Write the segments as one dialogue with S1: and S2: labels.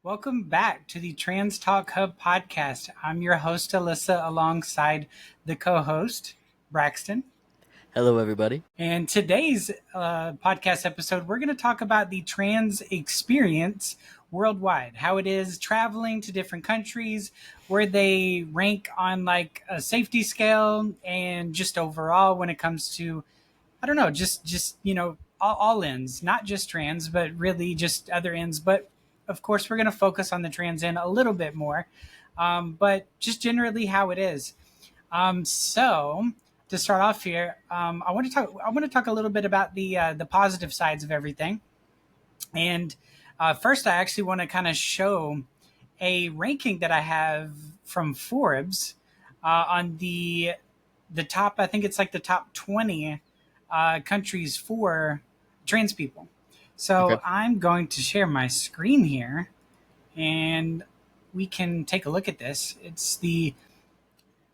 S1: Welcome back to the Trans Talk Hub podcast. I'm your host, Alyssa, alongside the co host, Braxton.
S2: Hello, everybody.
S1: And today's podcast episode, we're going to talk about the trans experience worldwide, how it is traveling to different countries, where they rank on like a safety scale, and just overall when it comes to, I don't know, all ends, not just trans, but really just other ends. But of course, we're going to focus on the trans end a little bit more, but just generally how it is. So to start off here, I want to talk a little bit about the positive sides of everything. And first, I actually want to kind of show a ranking that I have from Forbes on the top. I think it's like the top 20 countries for trans people. So
S2: Okay.
S1: I'm going to share my screen here, and we can take a look at this. It's the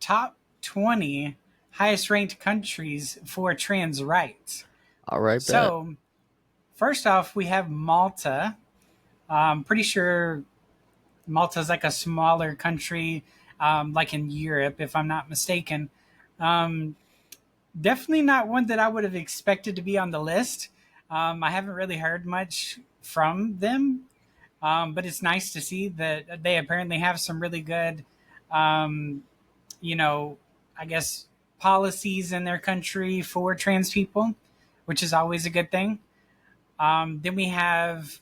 S1: top 20 highest ranked countries for trans rights.
S2: All right, bet.
S1: So, first off, we have Malta. I'm pretty sure Malta is like a smaller country, like in Europe, if I'm not mistaken. Um, Definitely not one that I would have expected to be on the list. I haven't really heard much from them, but it's nice to see that they apparently have some really good um, you know, I guess policies in their country for trans people, which is always a good thing. Then we have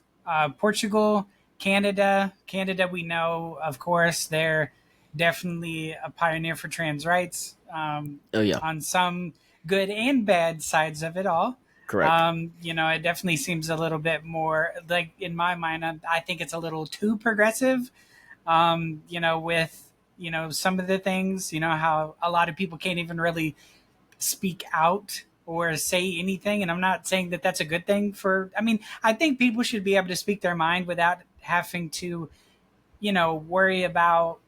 S1: Portugal, Canada. Canada, we know, of course, they're definitely a pioneer for trans rights
S2: Oh, yeah.
S1: on some good and bad sides of it all.
S2: Correct.
S1: It definitely seems a little bit more like, in my mind, I think it's a little too progressive. With some of the things, how a lot of people can't even really speak out or say anything. And I'm not saying that that's a good thing I think people should be able to speak their mind without having to, worry about,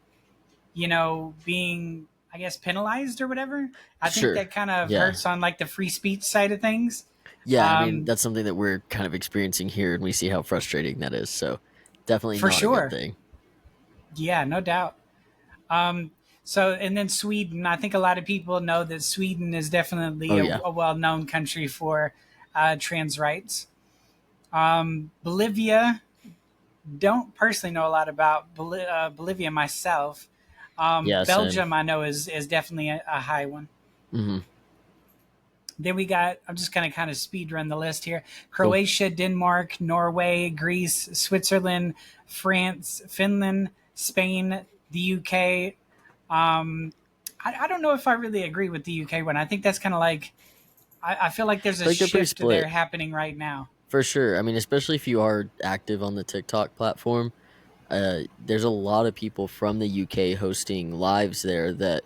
S1: being, I guess, penalized or whatever. I think
S2: Sure.
S1: that kind of
S2: Yeah.
S1: hurts on like the free speech side of things.
S2: Yeah. I mean,
S1: Um,
S2: that's something that we're kind of experiencing here, and we see how frustrating that is. So, definitely
S1: for
S2: not a good
S1: sure.
S2: thing.
S1: Yeah, no doubt. Um, and then Sweden, I think a lot of people know that Sweden is definitely
S2: Oh,
S1: a,
S2: yeah.
S1: a well-known country for trans rights. Bolivia, don't personally know a lot about Bolivia myself.
S2: Yeah. Same.
S1: Belgium, I know is definitely a high one.
S2: Mm-hmm.
S1: Then we got, I'm just going to kind of speed run the list here:
S2: Cool.
S1: Croatia, Denmark, Norway, Greece, Switzerland, France, Finland, Spain, the UK. I don't know if I really agree with the UK one. I think that's kind of like, I feel like there's
S2: I
S1: a
S2: feel like they're pretty
S1: shift there
S2: split
S1: happening right now.
S2: for sure. I mean, especially if you are active on the TikTok platform. There's a lot of people from the UK hosting lives there that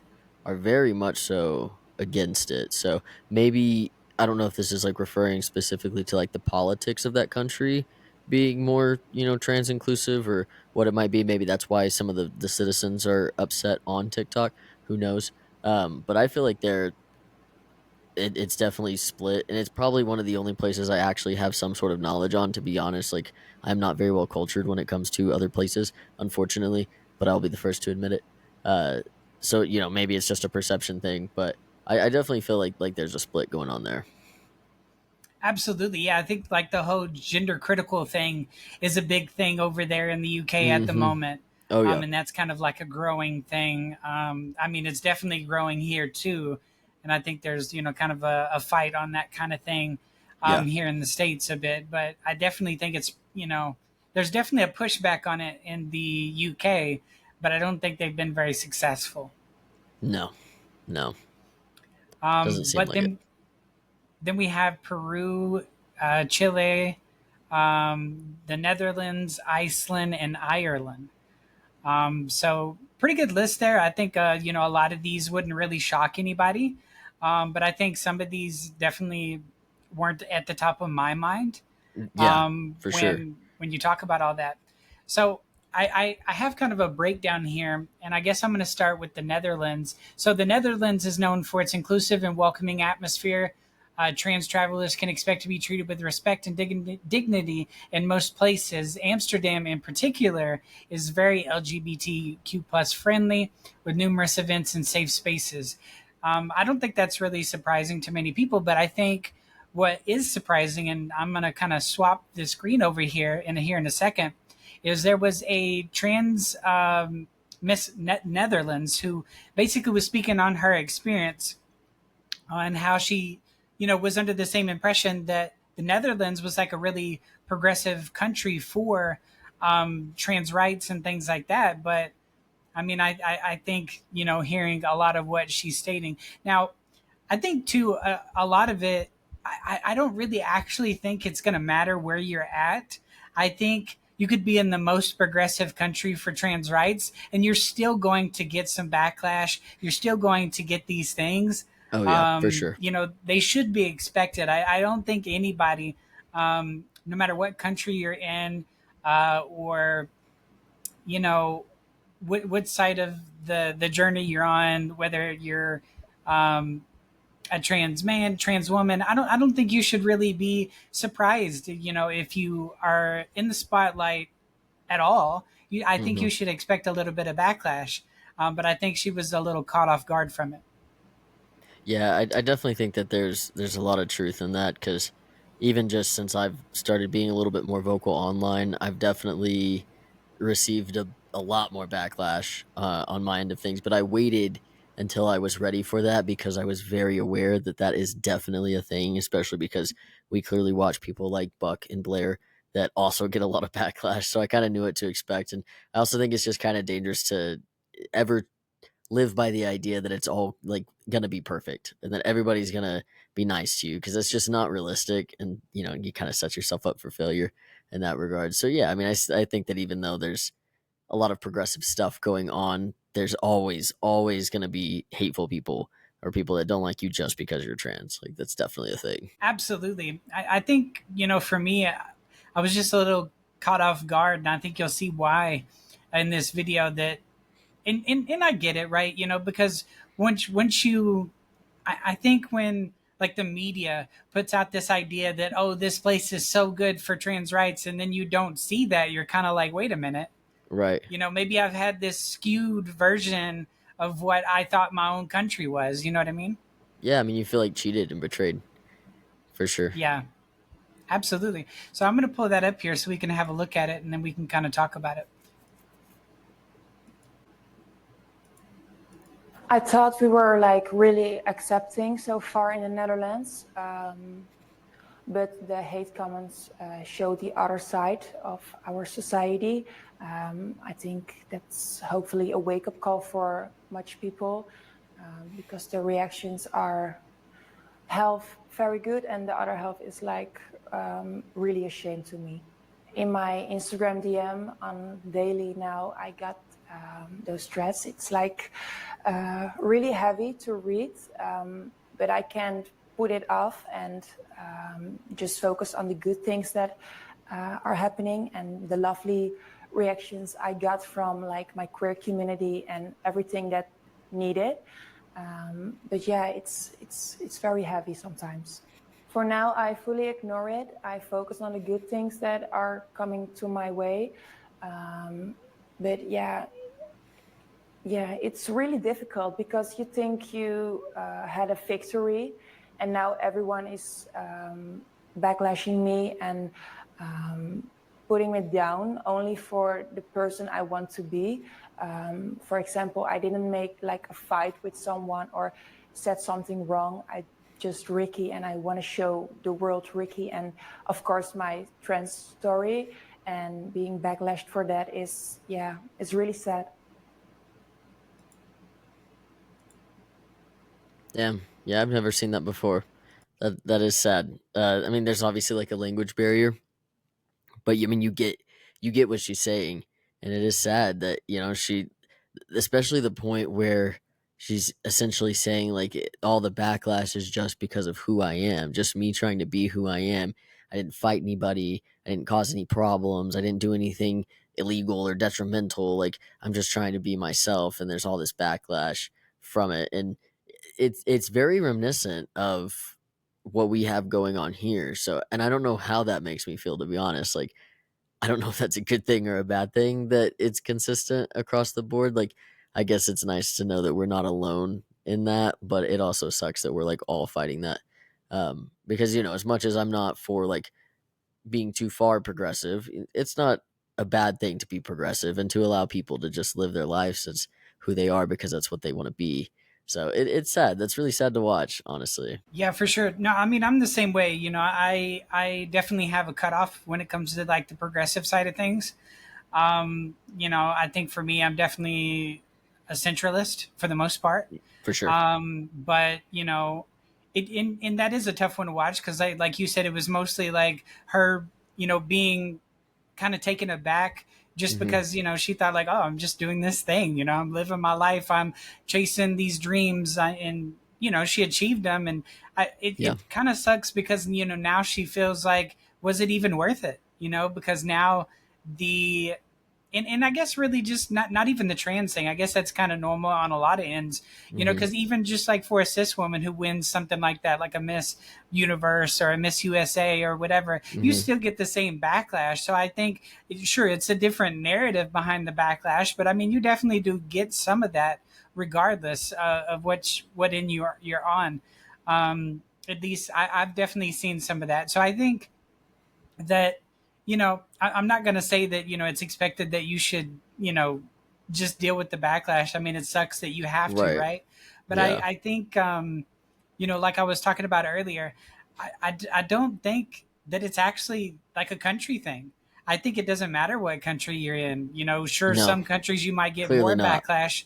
S2: are very much so against it. So maybe I don't know if this is like referring specifically to like the politics of that country being more, trans inclusive or what it might be. Maybe that's why some of the citizens are upset on TikTok. Who knows? But I feel like it's definitely split, and it's probably one of the only places I actually have some sort of knowledge on, to be honest. Like, I'm not very well cultured when it comes to other places, unfortunately, but I'll be the first to admit it. Uh, so maybe it's just a perception thing, but I definitely feel like there's a split going on there.
S1: Absolutely. Yeah. I think like the whole gender critical thing is a big thing over there in the UK at the
S2: Hmm.
S1: moment.
S2: Oh yeah.
S1: And that's kind of like a growing thing. It's definitely growing here too. And I think there's, kind of a fight on that kind of thing
S2: Yeah.
S1: here in the States a bit. But I definitely think it's, there's definitely a pushback on it in the UK, but I don't think they've been very successful.
S2: No. No. Doesn't seem
S1: But
S2: like it.
S1: then we have Peru, Chile, the Netherlands, Iceland, and Ireland. So pretty good list there. I think a lot of these wouldn't really shock anybody, but I think some of these definitely weren't at the top of my mind
S2: Yeah, for sure.
S1: when you talk about all that. So I have kind of a breakdown here, and I guess I'm going to start with the Netherlands. So the Netherlands is known for its inclusive and welcoming atmosphere. Trans travelers can expect to be treated with respect and dignity in most places. Amsterdam, in particular, is very LGBTQ plus friendly, with numerous events and safe spaces. I don't think that's really surprising to many people, but I think what is surprising, and I'm going to kind of swap the screen over here in a second, is there was a trans Miss Netherlands who basically was speaking on her experience and how she, was under the same impression that the Netherlands was like a really progressive country for trans rights and things like that. But I mean, I think, hearing a lot of what she's stating now, I think too, a lot of it, I don't really actually think it's going to matter where you're at. I think you could be in the most progressive country for trans rights and you're still going to get some backlash. You're still going to get these things.
S2: Oh yeah, for sure.
S1: They should be expected. I don't think anybody, no matter what country you're in, or, you know, what side of the journey you're on, whether you're, um, a trans man, trans woman. I don't think you should really be surprised, if you are in the spotlight at all. I think
S2: Hmm.
S1: you should expect a little bit of backlash. But I think she was a little caught off guard from it.
S2: Yeah, I definitely think that there's a lot of truth in that because even just since I've started being a little bit more vocal online, I've definitely received a lot more backlash on my end of things. But I waited until I was ready for that because I was very aware that that is definitely a thing, especially because we clearly watch people like Buck and Blair that also get a lot of backlash. So I kind of knew what to expect, and I also think it's just kind of dangerous to ever live by the idea that it's all like gonna be perfect and that everybody's gonna be nice to you because that's just not realistic, and you kind of set yourself up for failure in that regard. So yeah, I mean, I think that even though there's a lot of progressive stuff going on, there's always gonna be hateful people or people that don't like you just because you're trans. Like that's definitely a thing.
S1: Absolutely. I think, for me, I was just a little caught off guard. And I think you'll see why in this video that, and I get it, right? Because once you, I think when like the media puts out this idea that, oh, this place is so good for trans rights, and then you don't see that, you're kind of like, wait a minute,
S2: Right.
S1: maybe I've had this skewed version of what I thought my own country was. You know what I mean?
S2: Yeah, I mean, you feel like cheated and betrayed for sure.
S1: Yeah, absolutely. So I'm going to pull that up here so we can have a look at it, and then we can kind of talk about it.
S3: I thought we were like really accepting so far in the Netherlands, but the hate comments show the other side of our society. I think that's hopefully a wake-up call for much people, because the reactions are half very good and the other half is like really a shame to me. In my Instagram DM on daily now, I got those threads. It's like really heavy to read, but I can't put it off and just focus on the good things that are happening and the lovely reactions I got from like my queer community and everything that needed. But yeah, it's very heavy sometimes. For now, I fully ignore it. I focus on the good things that are coming to my way. But yeah, it's really difficult because you think you had a victory, and now everyone is backlashing me and putting me down only for the person I want to be. For example, I didn't make like a fight with someone or said something wrong. I just Ricky, and I want to show the world Ricky, and of course my trans story, and being backlashed for that is, it's really sad.
S2: Damn. Yeah, I've never seen that before. That is sad. I mean, there's obviously like a language barrier, but I mean, you get what she's saying, and it is sad that she, especially the point where she's essentially saying like all the backlash is just because of who I am, just me trying to be who I am. I didn't fight anybody. I didn't cause any problems. I didn't do anything illegal or detrimental. Like I'm just trying to be myself, and there's all this backlash from it, and it's very reminiscent of what we have going on here. So, and I don't know how that makes me feel, to be honest. Like, I don't know if that's a good thing or a bad thing that it's consistent across the board. Like, I guess it's nice to know that we're not alone in that, but it also sucks that we're like all fighting that. Because, as much as I'm not for like being too far progressive, it's not a bad thing to be progressive and to allow people to just live their lives as who they are because that's what they want to be. So it's sad. That's really sad to watch, honestly.
S1: Yeah, for sure. No, I mean, I'm the same way. I definitely have a cutoff when it comes to like the progressive side of things. I think for me, I'm definitely a centralist for the most part.
S2: For sure.
S1: But and that is a tough one to watch because, like you said, it was mostly like her, being kind of taken aback just
S2: Hmm.
S1: because she thought like, oh, I'm just doing this thing, I'm living my life, I'm chasing these dreams, and she achieved them, and
S2: Yeah.
S1: it kind of sucks because now she feels like, was it even worth it, because now the and I guess really just not even the trans thing. I guess that's kind of normal on a lot of ends,
S2: Hmm.
S1: because even just like for a cis woman who wins something like that, like a Miss Universe or a Miss USA or whatever, you
S2: Hmm.
S1: still get the same backlash. So I think, sure, it's a different narrative behind the backlash, but I mean, you definitely do get some of that regardless of what end you're on. At least I've definitely seen some of that. So I think that I'm not going to say that it's expected that you should just deal with the backlash. I mean, it sucks that you have to,
S2: Right.
S1: right? But
S2: Yeah.
S1: I think like I was talking about earlier, I don't think that it's actually like a country thing. I think it doesn't matter what country you're in. Sure,
S2: No,
S1: some countries you might get
S2: clearly
S1: more
S2: not.
S1: backlash,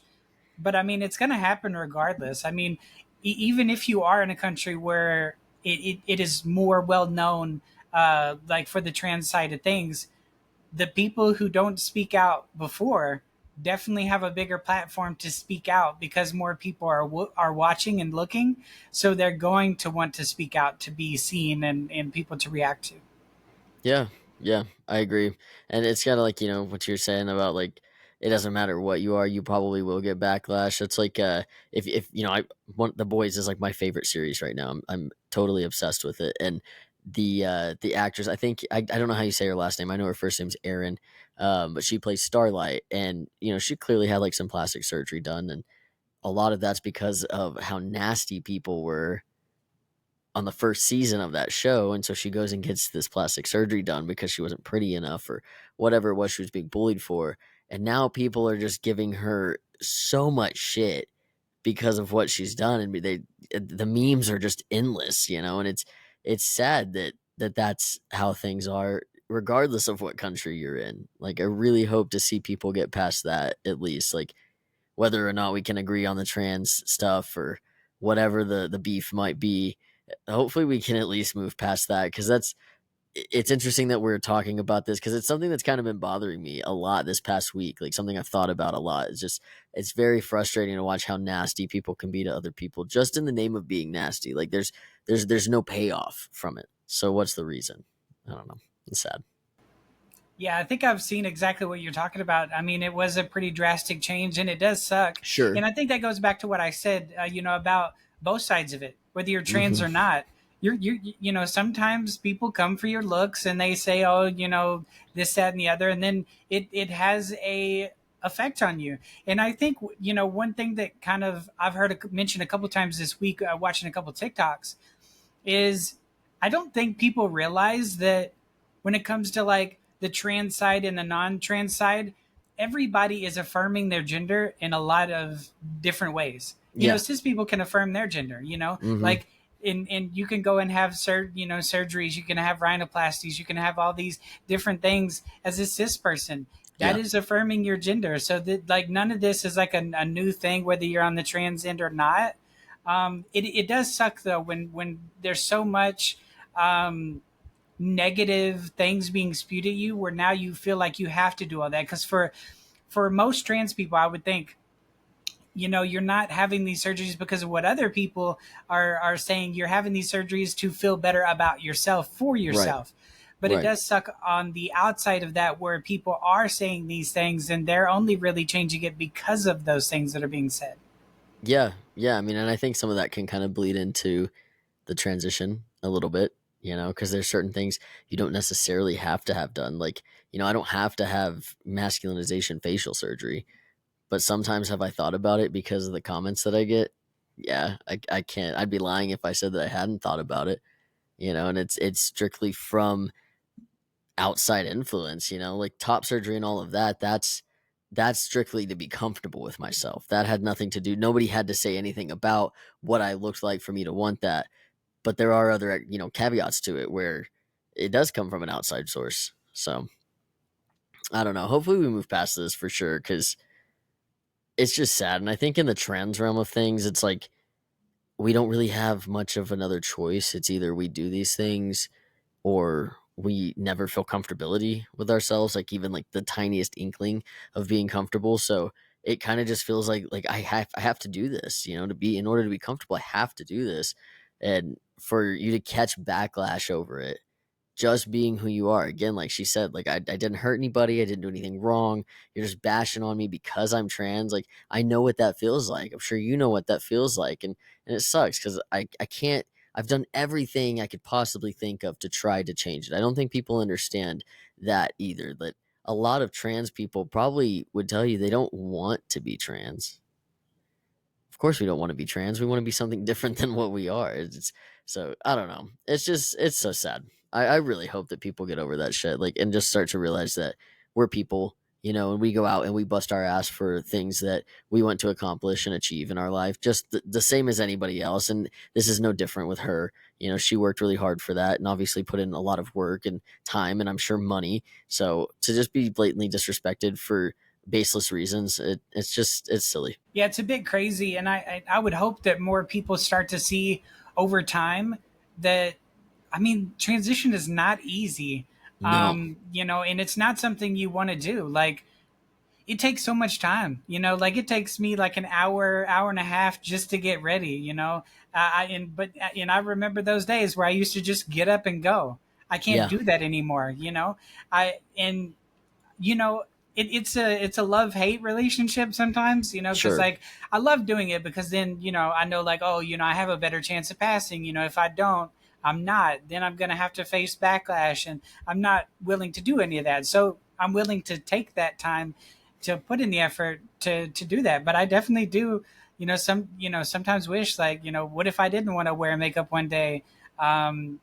S1: but I mean, it's going to happen regardless. I mean, even if you are in a country where it is more well known, like for the trans side of things, the people who don't speak out before definitely have a bigger platform to speak out because more people are watching and looking, so they're going to want to speak out to be seen and people to react to.
S2: Yeah, yeah, I agree. And it's kind of like, what you're saying about like it doesn't matter what you are, you probably will get backlash. It's like if I one The Boys is like my favorite series right now. I'm totally obsessed with it. And the actress, I think I don't know how you say her last name. I know her first name's Erin. But she plays Starlight, and she clearly had like some plastic surgery done, and a lot of that's because of how nasty people were on the first season of that show. And so she goes and gets this plastic surgery done because she wasn't pretty enough or whatever it was she was being bullied for. And now people are just giving her so much shit because of what she's done, and the memes are just endless, and it's sad that's how things are regardless of what country you're in. Like, I really hope to see people get past that, at least, like whether or not we can agree on the trans stuff or whatever the beef might be. Hopefully we can at least move past that, because it's interesting that we're talking about this, because it's something that's kind of been bothering me a lot this past week, like something I've thought about a lot. It's very frustrating to watch how nasty people can be to other people just in the name of being nasty. Like, there's no payoff from it, so what's the reason? I don't know. It's sad.
S1: Yeah, I think I've seen exactly what you're talking about. I mean, it was a pretty drastic change, and it does suck.
S2: Sure.
S1: And I think that goes back to what I said, about both sides of it, whether you're trans
S2: Hmm.
S1: or not. Sometimes people come for your looks, and they say, oh, this, that, and the other, and then it has a effect on you. And I think one thing that kind of I've heard mentioned a couple times this week, watching a couple TikToks, is I don't think people realize that when it comes to like the trans side and the non-trans side, everybody is affirming their gender in a lot of different ways.
S2: Yeah.
S1: Cis people can affirm their gender,
S2: Hmm.
S1: like and you can go and have surgeries, you can have rhinoplasties, you can have all these different things as a cis person. That
S2: Yeah.
S1: is affirming your gender. So that, like, none of this is like a new thing, whether you're on the trans end or not. It does suck though when there's so much um, negative things being spewed at you, where now you feel like you have to do all that. Because for most trans people, I would think, you're not having these surgeries because of what other people are saying. You're having these surgeries to feel better about yourself, for
S2: Right.
S1: yourself. But it
S2: Right.
S1: does suck on the outside of that, where people are saying these things and they're only really changing it because of those things that are being said.
S2: Yeah. Yeah. I mean, and I think some of that can kind of bleed into the transition a little bit, because there's certain things you don't necessarily have to have done. Like, I don't have to have masculinization facial surgery, but sometimes have I thought about it because of the comments that I get? Yeah, I can't. I'd be lying if I said that I hadn't thought about it, and it's strictly from outside influence, like top surgery and all of that. That's strictly to be comfortable with myself. That had nothing to do. Nobody had to say anything about what I looked like for me to want that. But there are other, caveats to it where it does come from an outside source. So I don't know. Hopefully we move past this for sure, because it's just sad. And I think in the trans realm of things, it's like we don't really have much of another choice. It's either we do these things or we never feel comfortability with ourselves, like even like the tiniest inkling of being comfortable. So it kind of just feels like I have to do this, to be, in order to be comfortable, I have to do this. And for you to catch backlash over it, just being who you are. Again, like she said, like I didn't hurt anybody. I didn't do anything wrong. You're just bashing on me because I'm trans. Like, I know what that feels like. I'm sure you know what that feels like. And it sucks because I can't, I've done everything I could possibly think of to try to change it. I don't think people understand that either. That a lot of trans people probably would tell you they don't want to be trans. Of course we don't want to be trans. We want to be something different than what we are. So I don't know. It's so sad. I really hope that people get over that shit, like, and just start to realize that we're people, and we go out and we bust our ass for things that we want to accomplish and achieve in our life, just the same as anybody else. And this is no different with her. She worked really hard for that and obviously put in a lot of work and time and I'm sure money. So to just be blatantly disrespected for baseless reasons, it's silly.
S1: Yeah, it's a bit crazy, and I would hope that more people start to see over time that, I mean, transition is not easy.
S2: No.
S1: And it's not something you want to do. Like, it takes so much time, like it takes me like an hour and a half just to get ready, I remember those days where I used to just get up and go. I can't
S2: Yeah.
S1: do that anymore. I and you know it's a love-hate relationship sometimes, because
S2: Sure.
S1: like I love doing it because then I know, like, oh, I have a better chance of passing. If I don't, I'm not, then I'm gonna have to face backlash, and I'm not willing to do any of that. So I'm willing to take that time to put in the effort to do that. But I definitely do, sometimes wish, like, what if I didn't want to wear makeup one day? It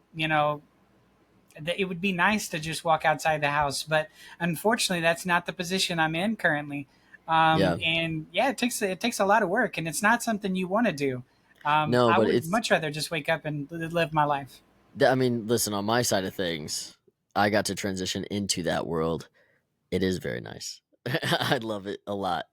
S1: would be nice to just walk outside the house, but unfortunately, that's not the position I'm in currently.
S2: Yeah.
S1: And yeah, it takes a lot of work, and it's not something you want to do.
S2: No,
S1: I
S2: but
S1: would
S2: it's
S1: much rather just wake up and live my life.
S2: I mean, listen, on my side of things, I got to transition into that world. It is very nice. I love it a lot.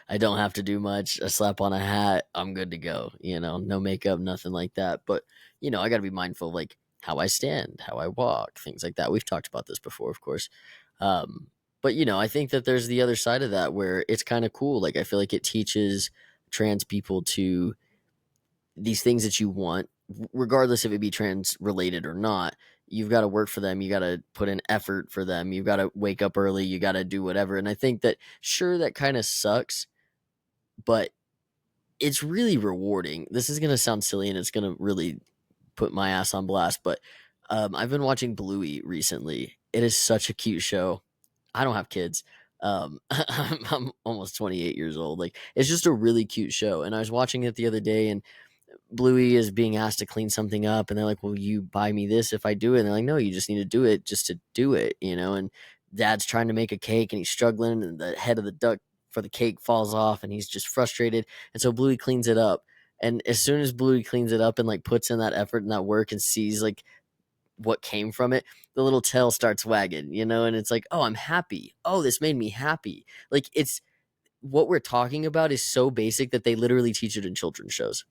S2: I don't have to do much. I slap on a hat, I'm good to go. No makeup, nothing like that. But I got to be mindful of like how I stand, how I walk, things like that. We've talked about this before, of course. But I think that there's the other side of that where it's kind of cool. Like, I feel like it teaches trans people to these things that you want, regardless if it be trans related or not. You've got to work for them. You got to put in effort for them. You've got to wake up early. You got to do whatever. And I think that, sure, that kind of sucks, but it's really rewarding. This is going to sound silly and it's going to really put my ass on blast, but I've been watching Bluey recently. It is such a cute show. I don't have kids. I'm almost 28 years old. Like, it's just a really cute show. And I was watching it the other day, and Bluey is being asked to clean something up, and they're like, "Will you buy me this if I do it?" And they're like, "No, you just need to do it just to do it." And Dad's trying to make a cake, and he's struggling, and the head of the duck for the cake falls off, and he's just frustrated. And so Bluey cleans it up, and as soon as Bluey cleans it up and like puts in that effort and that work and sees like what came from it, the little tail starts wagging. And it's like, oh, I'm happy. Oh, this made me happy. Like, it's what we're talking about is so basic that they literally teach it in children's shows.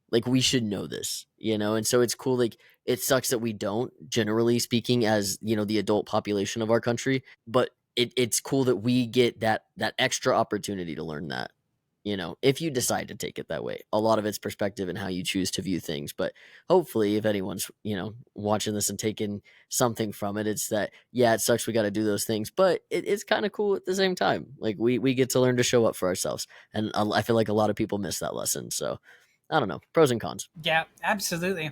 S2: Like, we should know this. And so it's cool. Like, it sucks that we don't, generally speaking, as the adult population of our country, but it's cool that we get that extra opportunity to learn that. If you decide to take it that way. A lot of it's perspective and how you choose to view things. But hopefully, if anyone's, watching this and taking something from it, it's that, yeah, it sucks we got to do those things, but it's kind of cool at the same time. Like, we get to learn to show up for ourselves. And I feel like a lot of people miss that lesson. So I don't know. Pros and cons.
S1: Yeah, absolutely.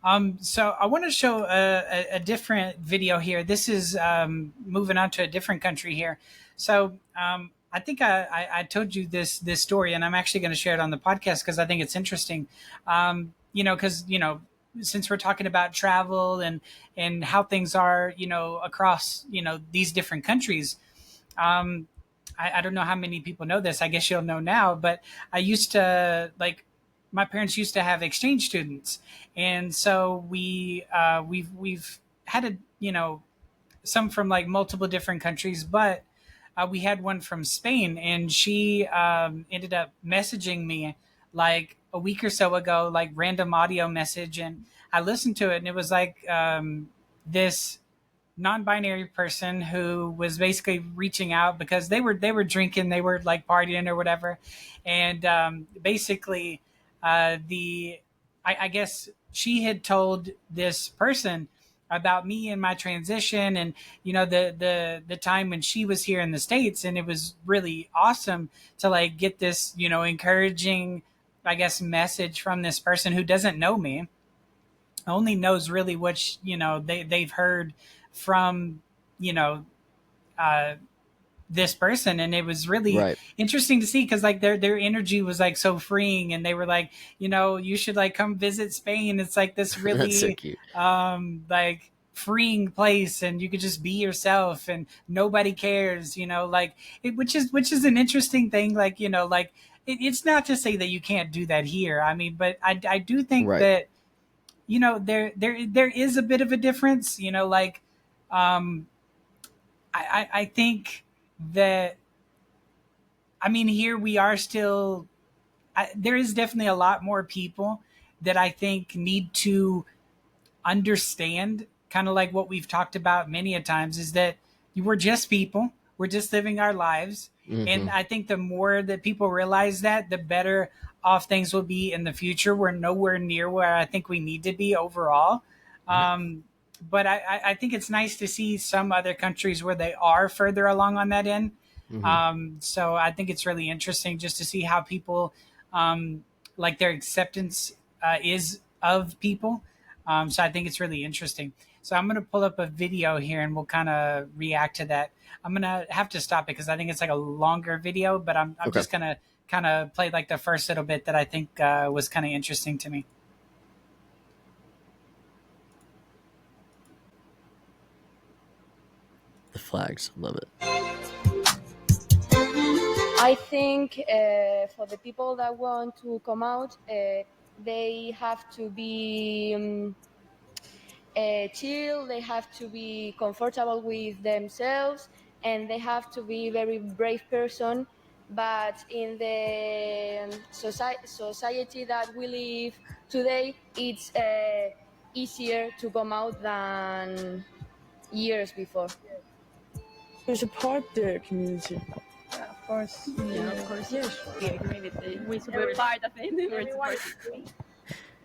S1: So I want to show a different video here. This is moving on to a different country here. So I think I told you this story, and I'm actually going to share it on the podcast because I think it's interesting. Because since we're talking about travel and how things are, across these different countries. Um, I don't know how many people know this. I guess you'll know now, but I used to my parents used to have exchange students, and so we've had some from like multiple different countries, but we had one from Spain, and she ended up messaging me like a week or so ago, like random audio message, and I listened to it, and it was like this non-binary person who was basically reaching out because they were drinking, they were like partying or whatever, and basically the I guess she had told this person about me and my transition, and the time when she was here in the States, and it was really awesome to like get this encouraging, I guess, message from this person who doesn't know me, only knows really what they've heard from you know uh, this person, and it was really
S2: Right.
S1: interesting to see because like their energy was like so freeing, and they were like, you should like come visit Spain. It's like this
S2: That's so
S1: really
S2: cute.
S1: like freeing place, and you could just be yourself and nobody cares, like which is an interesting thing, like like it's not to say that you can't do that here, I mean, but I do think
S2: Right.
S1: that there is a bit of a difference, like um I think that, I mean, here we are still there is definitely a lot more people that I think need to understand, kind of like what we've talked about many a times, is that we're just people, we're just living our lives. And
S2: Hmm.
S1: I think the more that people realize that, the better off things will be in the future. We're nowhere near where I think we need to be overall.
S2: Yeah.
S1: But I think it's nice to see some other countries where they are further along on that end.
S2: Hmm.
S1: So I think it's really interesting just to see how people, like, their acceptance is of people. So I think it's really interesting. So I'm going to pull up a video here and we'll kind of react to that. I'm going to have to stop it because I think it's like a longer video, but I'm
S2: Okay.
S1: just going to kind of play like the first little bit that I think was kind of interesting to me.
S2: The flags. Love it.
S4: I think for the people that want to come out, they have to be chill, they have to be comfortable with themselves, and they have to be very brave person. But in the society that we live today, it's easier to come out than years before.
S5: To support the community.
S6: Yeah, of course.
S5: Yeah, of course. Yes.
S6: We agree with it. We're part of it. We're supporting it.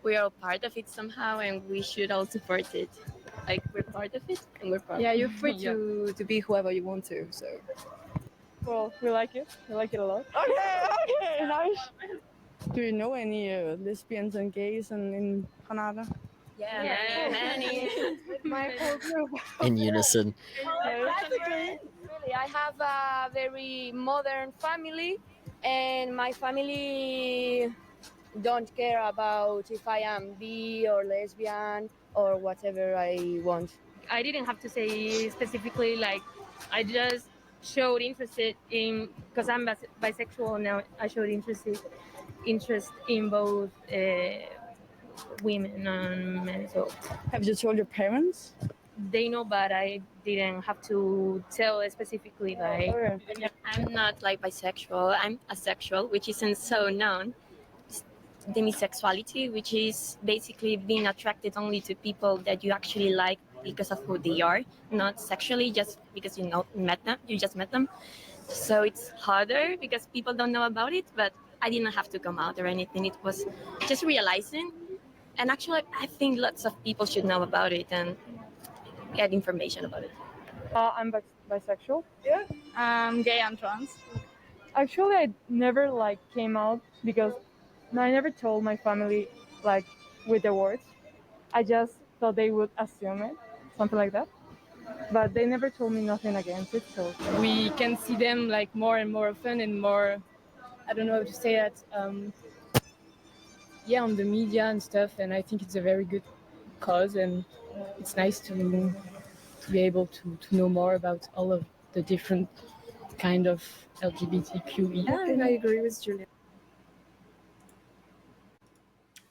S7: We are part of it somehow, and we should all support it. Like, we're part of it, and we're part
S6: Yeah,
S7: of it.
S6: you're free to be whoever you want to. So.
S5: Well, we like it. We like it a lot. Okay, nice. Do you know any lesbians and gays in Granada?
S7: Yeah, many.
S5: My whole group.
S2: In unison.
S4: Really, I have a very modern family, and my family don't care about if I am bi or lesbian or whatever I want.
S8: I didn't have to say specifically, like, I just showed interest in, because I'm bisexual now, I showed interest in both women and men. So
S5: Have you told your parents?
S8: they know, but I didn't have to tell specifically, like.
S5: Okay.
S7: I'm not like bisexual. I'm asexual, which isn't so known. Demisexuality, which is basically being attracted only to people that you actually like because of who they are, not sexually, just because you just met them. So it's harder because people don't know about it, but I didn't have to come out or anything. It was just realizing, and actually I think lots of people should know about it and get information about it.
S5: I'm bisexual.
S6: Yeah. I'm gay and trans.
S5: Actually, I never came out because I never told my family with the words. I just thought they would assume it, something like that. But they never told me nothing against it, so
S8: We can see them like more and more often and more, I don't know how to say that, yeah, on the media and stuff. And I think it's a very good cause, and it's nice to be able to know more about all of the different kind of LGBTQE.
S6: Yeah, and I agree with Julia.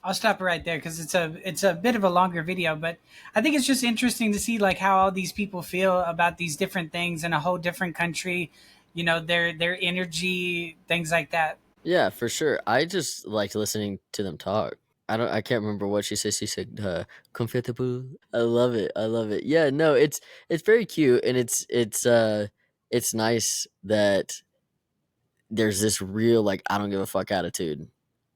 S1: I'll stop it right there because it's a bit of a longer video, but I think it's just interesting to see like how all these people feel about these different things in a whole different country, you know, their energy, things like that.
S2: Yeah, for sure. I just liked listening to them talk. I can't remember what she said. She said comfortable. I love it. I love it. Yeah, no, it's very cute, and it's nice that there's this real like I don't give a fuck attitude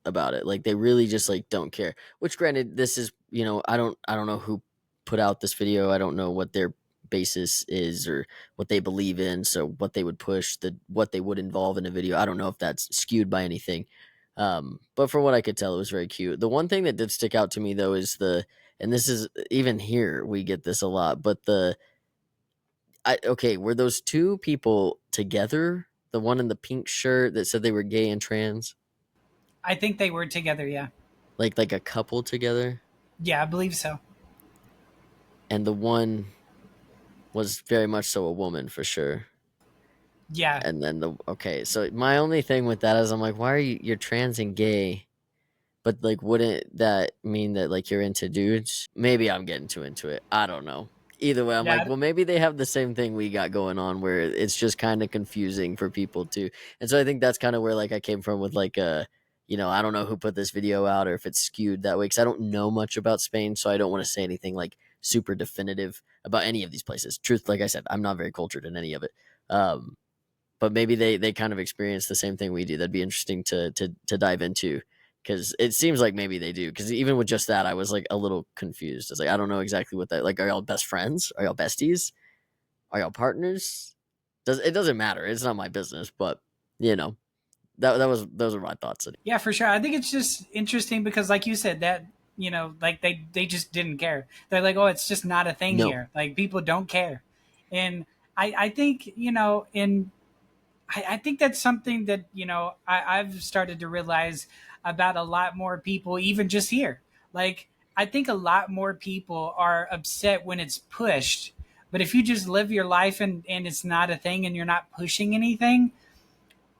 S2: about it. Like they really just like don't care. Which granted, this is I don't know who put out this video. I don't know what their basis is or what they believe in. So what they would push, what they would involve in a video. I don't know if that's skewed by anything. But from what I could tell, it was very cute. The one thing that did stick out to me though is and this is even here we get this a lot, but okay, were those two people together? The one in the pink shirt that said they were gay and trans,
S1: I think they were together, yeah.
S2: like a couple together,
S1: Yeah, I believe so.
S2: and the one was very much so a woman for sure.
S1: Yeah.
S2: And then okay, so my only thing with that is I'm like, why are you're trans and gay? But like, wouldn't that mean that like you're into dudes? Maybe I'm getting too into it. I don't know. Either way, I'm like,
S1: Yeah.
S2: well, maybe they have the same thing we got going on where it's just kind of confusing for people too. And so I think that's kind of where like I came from with like I don't know who put this video out or if it's skewed that way because I don't know much about Spain, so I don't want to say anything like super definitive about any of these places. Truth, like I said, I'm not very cultured in any of it. But maybe they kind of experience the same thing we do. That'd be interesting to dive into because it seems like maybe they do. Because even with just that, I was like a little confused. I was like, I don't know exactly what that like. Are y'all best friends? Are y'all besties? Are y'all partners? It doesn't matter. It's not my business. But those are my thoughts.
S1: Yeah, for sure. I think it's just interesting because, like you said, that like they just didn't care. They're like, oh, it's just not a thing
S2: No.
S1: here. Like people don't care, and I think in I think that's something that I've started to realize about a lot more people, even just here. Like I think a lot more people are upset when it's pushed, but if you just live your life and it's not a thing and you're not pushing anything,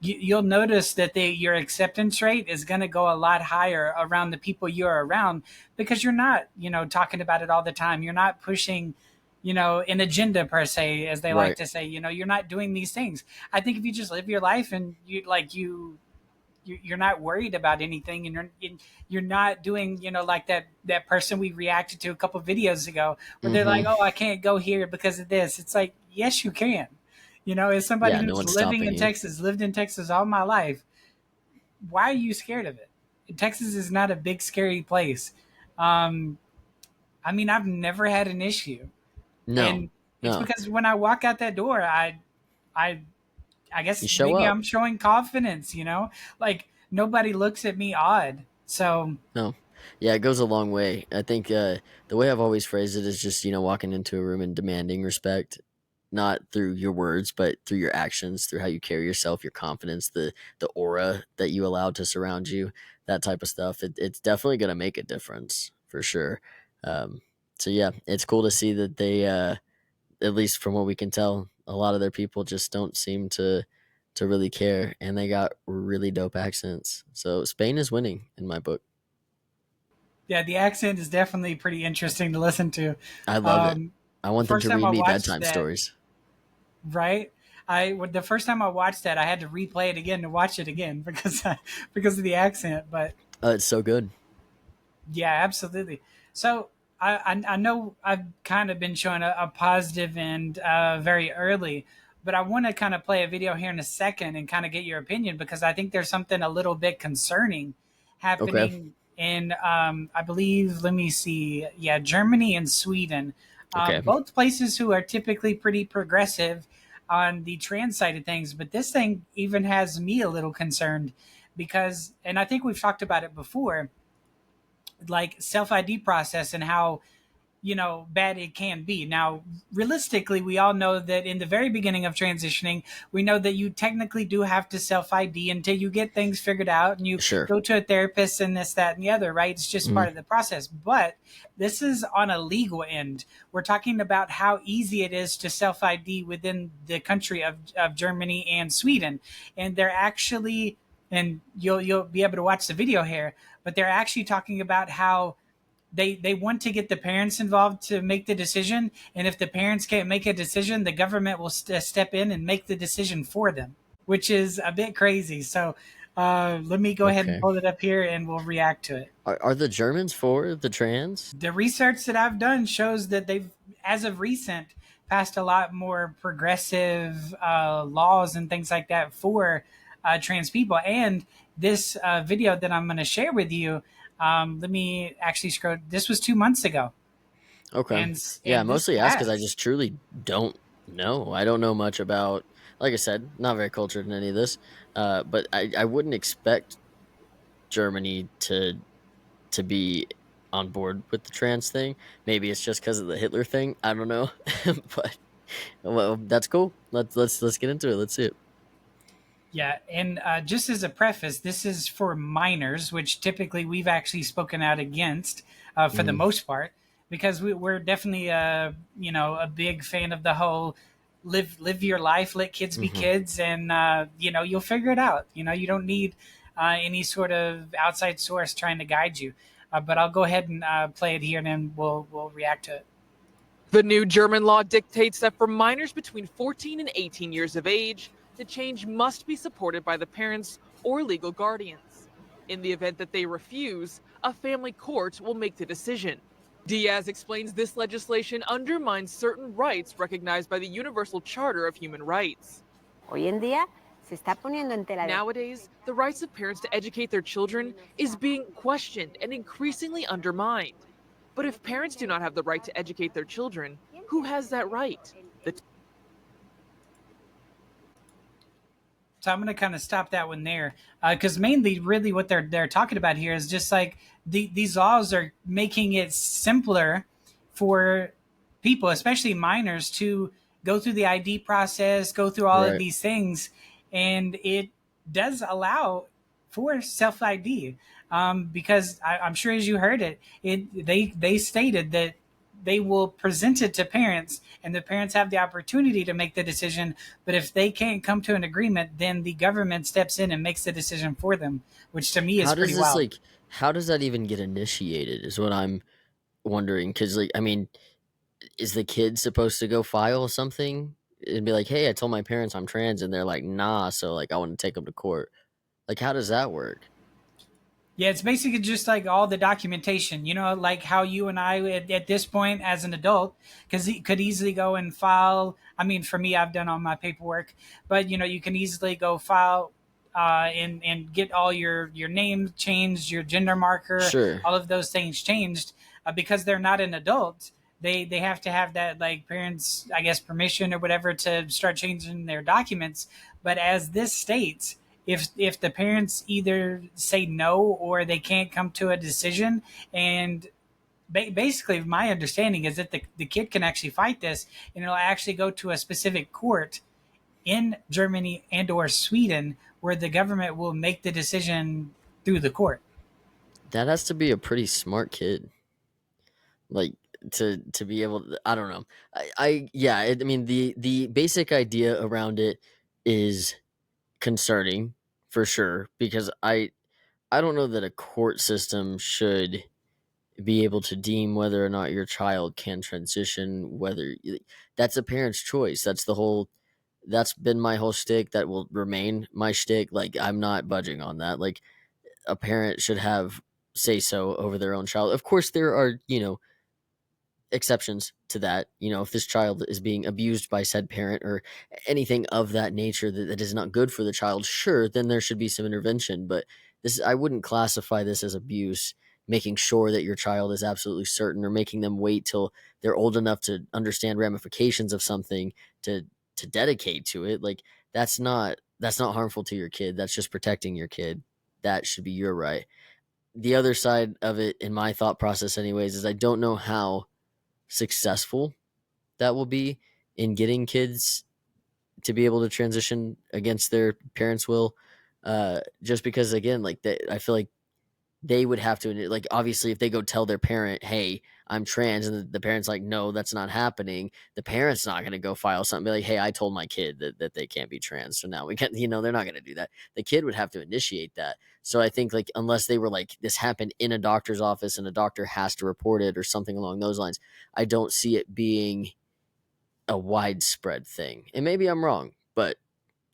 S1: you'll notice that your acceptance rate is going to go a lot higher around the people you're around because you're not talking about it all the time. You're not pushing an agenda per se, as they like
S2: Right.
S1: to say. You're not doing these things. I think if you just live your life and you're not worried about anything, and you're not doing like that person we reacted to a couple videos ago where they're like,
S2: Mm-hmm.
S1: oh, I can't go here because of this. It's like, yes you can. As somebody
S2: Yeah. No
S1: who's
S2: one's
S1: living
S2: stopping
S1: in
S2: you.
S1: Texas, lived in Texas all my life, why are you scared of it? Texas is not a big scary place. um I mean, I've never had an issue,
S2: No.
S1: and it's
S2: No.
S1: because when I walk out that door, I I
S2: You
S1: guess
S2: show
S1: maybe
S2: up.
S1: I'm showing confidence, like nobody looks at me odd. So
S2: No. Yeah, it goes a long way. I think the way I've always phrased it is just, walking into a room and demanding respect, not through your words, but through your actions, through how you carry yourself, your confidence, the aura that you allow to surround you, that type of stuff. It's definitely going to make a difference for sure. Um, so yeah, it's cool to see that they, at least from what we can tell, a lot of their people just don't seem to really care, and they got really dope accents. So Spain is winning in my book.
S1: yeah, the accent is definitely pretty interesting to listen to.
S2: I love it.
S1: um
S2: I
S1: the
S2: want them
S1: first
S2: to
S1: time
S2: read
S1: I
S2: me
S1: watched
S2: bedtime
S1: that,
S2: stories.
S1: right? The first time I watched that, I had to replay it again to watch it again because of the accent. But
S2: It's so good.
S1: yeah, absolutely. So I know I've kind of been showing a positive end very early, but I want to kind of play a video here in a second and kind of get your opinion because I think there's something a little bit concerning
S2: Okay.
S1: happening in I believe, let me see, yeah, Germany and Sweden,
S2: Okay.
S1: both places who are typically pretty progressive on the trans side of things. But this thing even has me a little concerned because, and I think we've talked about it before, like self ID process and how bad it can be. Now, realistically, we all know that in the very beginning of transitioning, we know that you technically do have to self ID until you get things figured out and you
S2: Sure.
S1: go to a therapist and this, that, and the other, right? It's just part of the process. But this is on a legal end. We're talking about how easy it is to self ID within the country of Germany and Sweden. And they're actually, and you'll be able to watch the video here, but they're actually talking about how they want to get the parents involved to make the decision, and if the parents can't make a decision, the government will step in and make the decision for them, which is a bit crazy. So let me go ahead and
S2: Okay.
S1: pull it up here and we'll react to it.
S2: Are the Germans for the trans?
S1: The research that I've done shows that they've, as of recent, passed a lot more progressive laws and things like that for trans people. And this video that I'm going to share with you, let me actually scroll. This was 2 months ago.
S2: Okay.
S1: And
S2: Yeah,
S1: this
S2: mostly ask because I
S1: passed.
S2: just truly don't know. I don't know much about, like I said, not very cultured in any of this. But I wouldn't expect Germany to be on board with the trans thing. Maybe it's just because of the Hitler thing. I don't know. But well, that's cool. Let's get into it. Let's see it.
S1: Yeah, and just as a preface, this is for minors, which typically we've actually spoken out against for the most part, because we're definitely a big fan of the whole live your life, let kids be kids, and you'll figure it out. You don't need any sort of outside source trying to guide you. But I'll go ahead and play it here, and then we'll react to it.
S9: The new German law dictates that for minors between 14 and 18 years of age, the change must be supported by the parents or legal guardians. In the event that they refuse, a family court will make the decision. Diaz explains this legislation undermines certain rights recognized by the Universal Charter of Human Rights. Nowadays, the rights of parents to educate their children is being questioned and increasingly undermined. But if parents do not have the right to educate their children, who has that right?
S1: So I'm going to kind of stop that one there, because mainly, really, what they're talking about here is just like these laws are making it simpler for people, especially minors, to go through the ID process, go through all of
S2: Right.
S1: these things, and it does allow for self ID, because I'm sure as you heard they stated that they will present it to parents and the parents have the opportunity to make the decision. But if they can't come to an agreement, then the government steps in and makes the decision for them, which to me is pretty wild.
S2: How does that even get initiated is what I'm wondering. Because, like, I mean, is the kid supposed to go file something and be like, hey, I told my parents I'm trans, and they're like, nah, so like I want to take them to court? Like, how does that work?
S1: Yeah, it's basically just like all the documentation, like how you and I at this point as an adult, because he could easily go and file. I mean, for me, I've done all my paperwork, but you can easily go file and get all your name changed, your gender marker,
S2: Sure.
S1: all of those things changed, because they're not an adult. They have to have that, like, parents, I guess, permission or whatever to start changing their documents. But as this states, if the parents either say no or they can't come to a decision, and basically my understanding is that the kid can actually fight this, and it'll actually go to a specific court in Germany and or Sweden where the government will make the decision through the court.
S2: That has to be a pretty smart kid. Like, to be able to, I don't know. I mean, the basic idea around it is concerning for sure, because I don't know that a court system should be able to deem whether or not your child can transition, that's a parent's choice. That's been my whole shtick. That will remain my shtick. Like, I'm not budging on that. Like, a parent should have say so over their own child. Of course, there are, exceptions to that. If this child is being abused by said parent or anything of that nature that is not good for the child, sure, then there should be some intervention. But I wouldn't classify this as abuse, making sure that your child is absolutely certain, or making them wait till they're old enough to understand ramifications of something to dedicate to it. Like, that's not harmful to your kid. That's just protecting your kid. That should be your right. the other side of it, in my thought process anyways, is I don't know how successful that will be in getting kids to be able to transition against their parents' will. Just because, again, like I feel like they would have to, like, obviously if they go tell their parent, hey, I'm trans, and the parent's like, no, that's not happening, the parent's not going to go file something, be like, hey, I told my kid that they can't be trans, so now we can, they're not going to do that. The kid would have to initiate that. So I think, like, unless they were like, this happened in a doctor's office and a doctor has to report it or something along those lines, I don't see it being a widespread thing. And maybe I'm wrong, but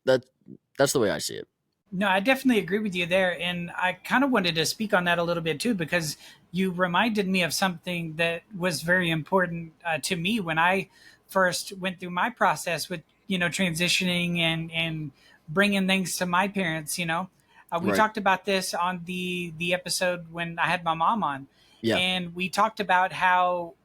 S2: that's the way I see it.
S1: No, I definitely agree with you there. And I kind of wanted to speak on that a little bit too, because you reminded me of something that was very important to me when I first went through my process with, transitioning and bringing things to my parents. We
S2: Right.
S1: talked about this on the episode when I had my mom on.
S2: Yeah.
S1: And we talked about how,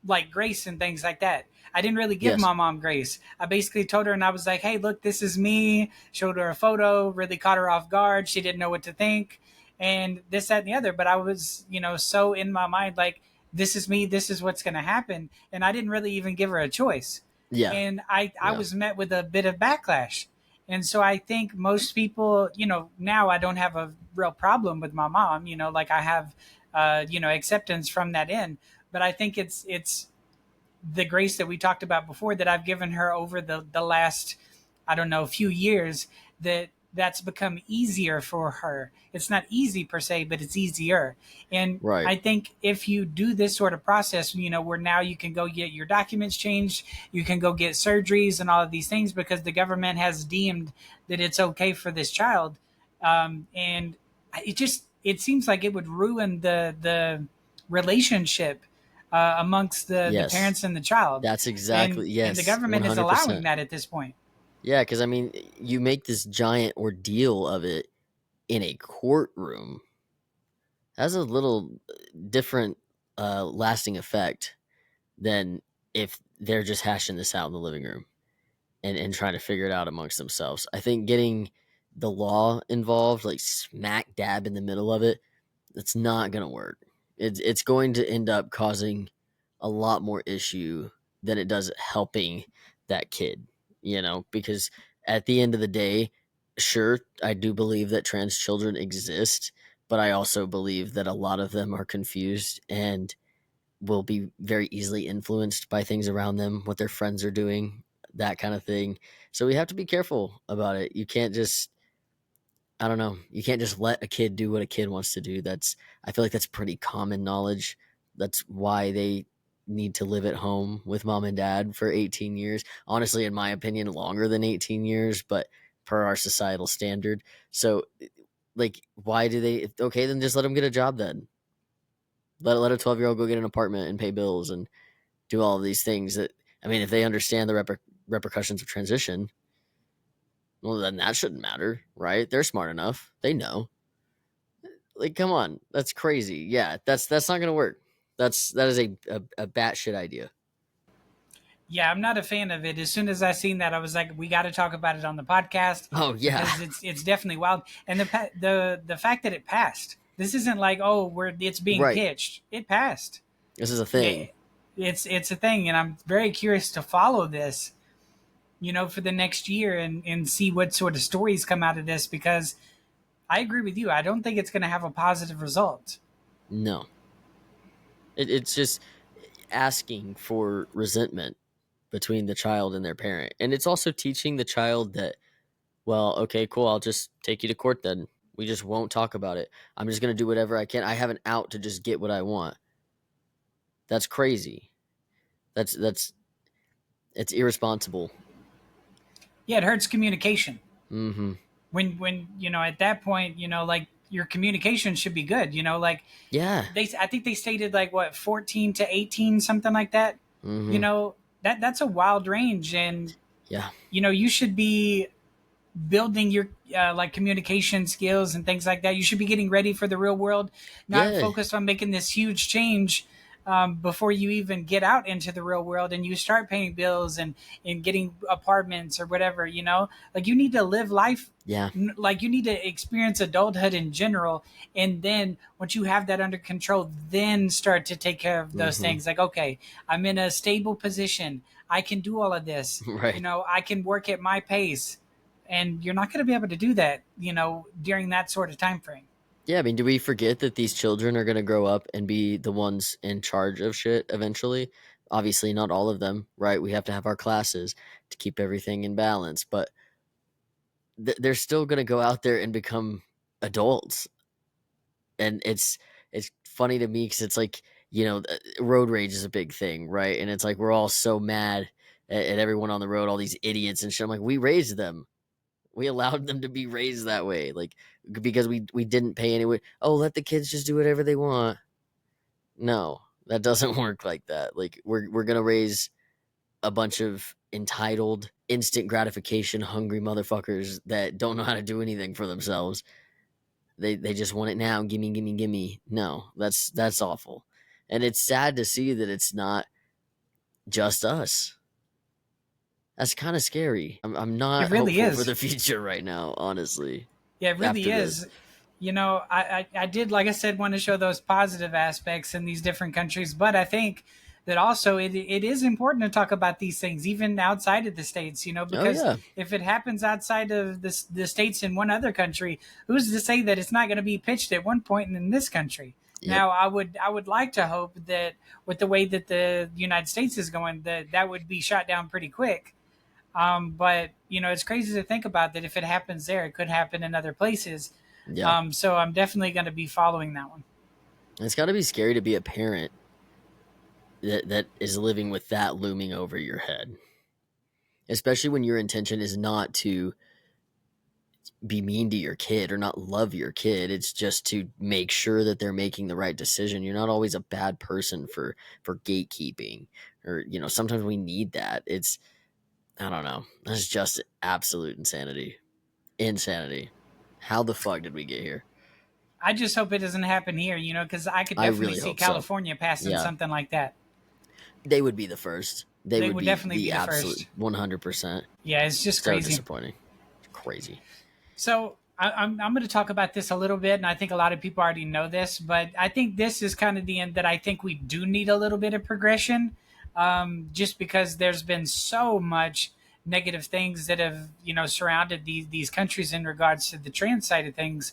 S1: like, grace and things like that. I didn't really give
S2: Yes.
S1: my mom grace. I basically told her, and I was like, hey, look, this is me. Showed her a photo, really caught her off guard. She didn't know what to think, and this, that, and the other. But I was, so in my mind, like, this is me. This is what's going to happen. And I didn't really even give her a choice.
S2: Yeah.
S1: And I was met with a bit of backlash. And so I think most people, now I don't have a real problem with my mom, like I have, acceptance from that end. But I think it's the grace that we talked about before that I've given her over the last, I don't know, few years, that's become easier for her. It's not easy per se, but it's easier. And
S2: Right.
S1: I think if you do this sort of process, where now you can go get your documents changed, you can go get surgeries and all of these things because the government has deemed that it's okay for this child. And it seems like it would ruin the relationship amongst the
S2: Yes.
S1: parents and the child.
S2: That's exactly, yes.
S1: And the government
S2: 100%.
S1: is allowing that at this point.
S2: Yeah, because I mean, you make this giant ordeal of it in a courtroom. That's a little different lasting effect than if they're just hashing this out in the living room and trying to figure it out amongst themselves. I think getting the law involved, like smack dab in the middle of it, it's not going to work. It's going to end up causing a lot more issue than it does helping that kid, because at the end of the day, sure, I do believe that trans children exist, but I also believe that a lot of them are confused and will be very easily influenced by things around them, what their friends are doing, that kind of thing. So we have to be careful about it. You can't just, I don't know, you can't just let a kid do what a kid wants to do. I feel like that's pretty common knowledge. That's why they need to live at home with mom and dad for 18 years. Honestly, in my opinion, longer than 18 years, but per our societal standard. So, like, why do they? Okay, then just let them get a job then. Let a 12-year-old go get an apartment and pay bills and do all of these things. That, I mean, if they understand the repercussions of transition, well, then that shouldn't matter, right? They're smart enough. They know. Like, come on, that's crazy. Yeah, that's not gonna work. That is a batshit idea.
S1: Yeah, I'm not a fan of it. As soon as I seen that, I was like, we got to talk about it on the podcast.
S2: Oh yeah,
S1: because it's definitely wild. And the fact that it passed. This isn't like, it's being
S2: Right.
S1: pitched. It passed.
S2: This is a thing.
S1: It's a thing, and I'm very curious to follow this, for the next year and see what sort of stories come out of this, because I agree with you. I don't think it's going to have a positive result.
S2: No. It's just asking for resentment between the child and their parent. And it's also teaching the child that, well, okay, cool, I'll just take you to court then. We just won't talk about it. I'm just going to do whatever I can. I have an out to just get what I want. That's crazy. It's irresponsible.
S1: Yeah, it hurts communication.
S2: Mm-hmm.
S1: When at that point, like, your communication should be good.
S2: Yeah.
S1: I think they stated like what 14 to 18, something like that.
S2: Mm-hmm.
S1: That's a wild range, and
S2: yeah,
S1: you should be building your like communication skills and things like that. You should be getting ready for the real world, not focused on making this huge change before you even get out into the real world and you start paying bills and getting apartments or whatever, you know, like you need to live life.
S2: Yeah.
S1: Like you need to experience adulthood in general. And then once you have that under control, then start to take care of those things. Like, okay, I'm in a stable position. I can do all of this.
S2: Right.
S1: You know, I can work at my pace. And you're not going to be able to do that, you know, during that sort of time frame.
S2: Yeah, I mean, do we forget that these children are going to grow up and be the ones in charge of shit eventually? Obviously, not all of them, right? We have to have our classes to keep everything in balance, but they're still going to go out there and become adults. And it's funny to me because it's like, you know, road rage is a big thing, right? And it's like we're all so mad at everyone on the road, all these idiots and shit. I'm like, we raised them. We allowed them to be raised that way, like because we didn't pay any. Oh, let the kids just do whatever they want. No, that doesn't work like that. Like we're gonna raise a bunch of entitled, instant gratification, hungry motherfuckers that don't know how to do anything for themselves. They just want it now. Gimme, gimme, gimme. No, that's awful, and it's sad to see that it's not just us. That's kind of scary. I'm not
S1: really
S2: hopeful
S1: is.
S2: for the future right now, honestly.
S1: Yeah, it really
S2: After
S1: is.
S2: this.
S1: You know, I did, like I said, want to show those positive aspects in these different countries, but I think that also it is important to talk about these things even outside of the States, you know, because if it happens outside of the States in one other country, who's to say that it's not going to be pitched at one point in this country? Yep. Now, I would like to hope that with the way that the United States is going, that would be shot down pretty quick. But, you know, it's crazy to think about that if it happens there, it could happen in other places. Yeah. So I'm definitely going to be following that one.
S2: It's got to be scary to be a parent that is living with that looming over your head, especially when your intention is not to be mean to your kid or not love your kid. It's just to make sure that they're making the right decision. You're not always a bad person for gatekeeping, or, you know, sometimes we need that. It's, I don't know. That's just absolute insanity. How the fuck did we get here?
S1: I just hope it doesn't happen here, you know, because I could definitely
S2: really
S1: see California passing something like that.
S2: They would be the first. They would
S1: definitely be the
S2: absolute
S1: first.
S2: 100%.
S1: Yeah, it's just crazy.
S2: So disappointing. Crazy.
S1: So I'm going to talk about this a little bit, and I think a lot of people already know this, but I think this is kind of the end that I think we do need a little bit of progression, just because there's been so much negative things that have, you know, surrounded these countries in regards to the trans side of things.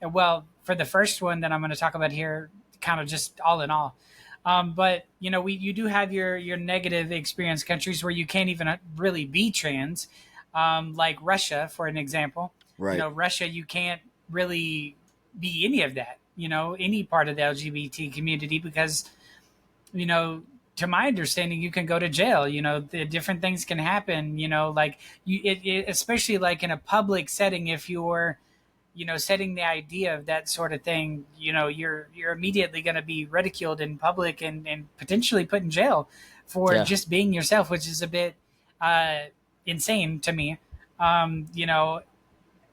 S1: Well, for the first one that I'm going to talk about here, kind of just all in all. But, you know, you do have your negative experience countries where you can't even really be trans, like Russia, for an example. Right. You know, Russia, you can't really be any of that, you know, any part of the LGBT community because, you know, to my understanding, you can go to jail. You know, the different things can happen. You know, like especially like in a public setting, if you're, you know, setting the idea of that sort of thing, you know, you're immediately going to be ridiculed in public and potentially put in jail for just being yourself, which is a bit insane to me. You know,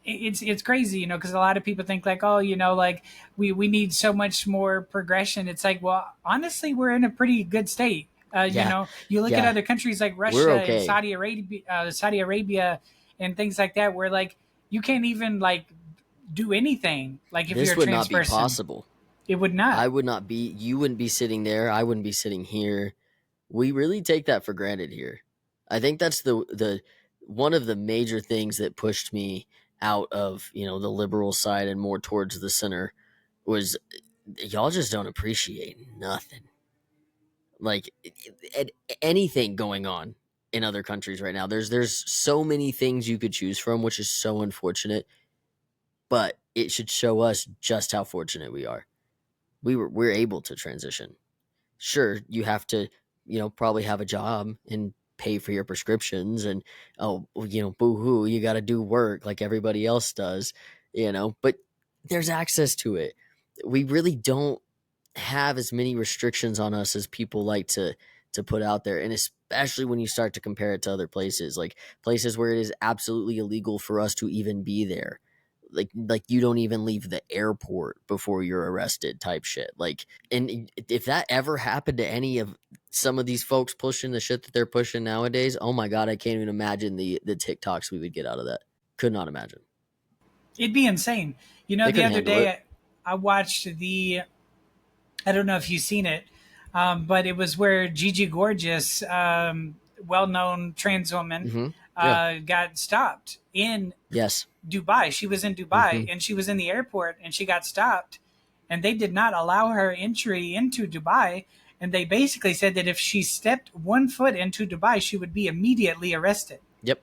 S1: it's crazy, you know, because a lot of people think like, oh, you know, like we need so much more progression. It's like, well, honestly, we're in a pretty good state. You know, you look at other countries like Russia and Saudi Arabia and things like that, where like you can't even like do anything. Like if you're a trans person, this would not be possible. It would not.
S2: I would not be. You wouldn't be sitting there. I wouldn't be sitting here. We really take that for granted here. I think that's the one of the major things that pushed me out of, you know, the liberal side and more towards the center was y'all just don't appreciate nothing. Like anything going on in other countries right now. There's so many things you could choose from, which is so unfortunate. But it should show us just how fortunate we are. We're able to transition. Sure, you have to, you know, probably have a job and pay for your prescriptions and, oh, you know, boo-hoo, you got to do work like everybody else does, you know, but there's access to it. We really don't have as many restrictions on us as people like to put out there. And especially when you start to compare it to other places, like places where it is absolutely illegal for us to even be there. like you don't even leave the airport before you're arrested type shit. Like, and if that ever happened to any of some of these folks pushing the shit that they're pushing nowadays, oh my God, I can't even imagine the TikToks we would get out of that. Could not imagine.
S1: It'd be insane. You know,
S2: They
S1: the
S2: couldn't
S1: other
S2: handle
S1: day
S2: it.
S1: I watched I don't know if you've seen it, but it was where Gigi Gorgeous, well-known trans woman,
S2: Yeah.
S1: got stopped in
S2: Yes.
S1: Dubai. She was in Dubai and she was in the airport and she got stopped, and they did not allow her entry into Dubai. And they basically said that if she stepped 1 foot into Dubai, she would be immediately arrested.
S2: Yep.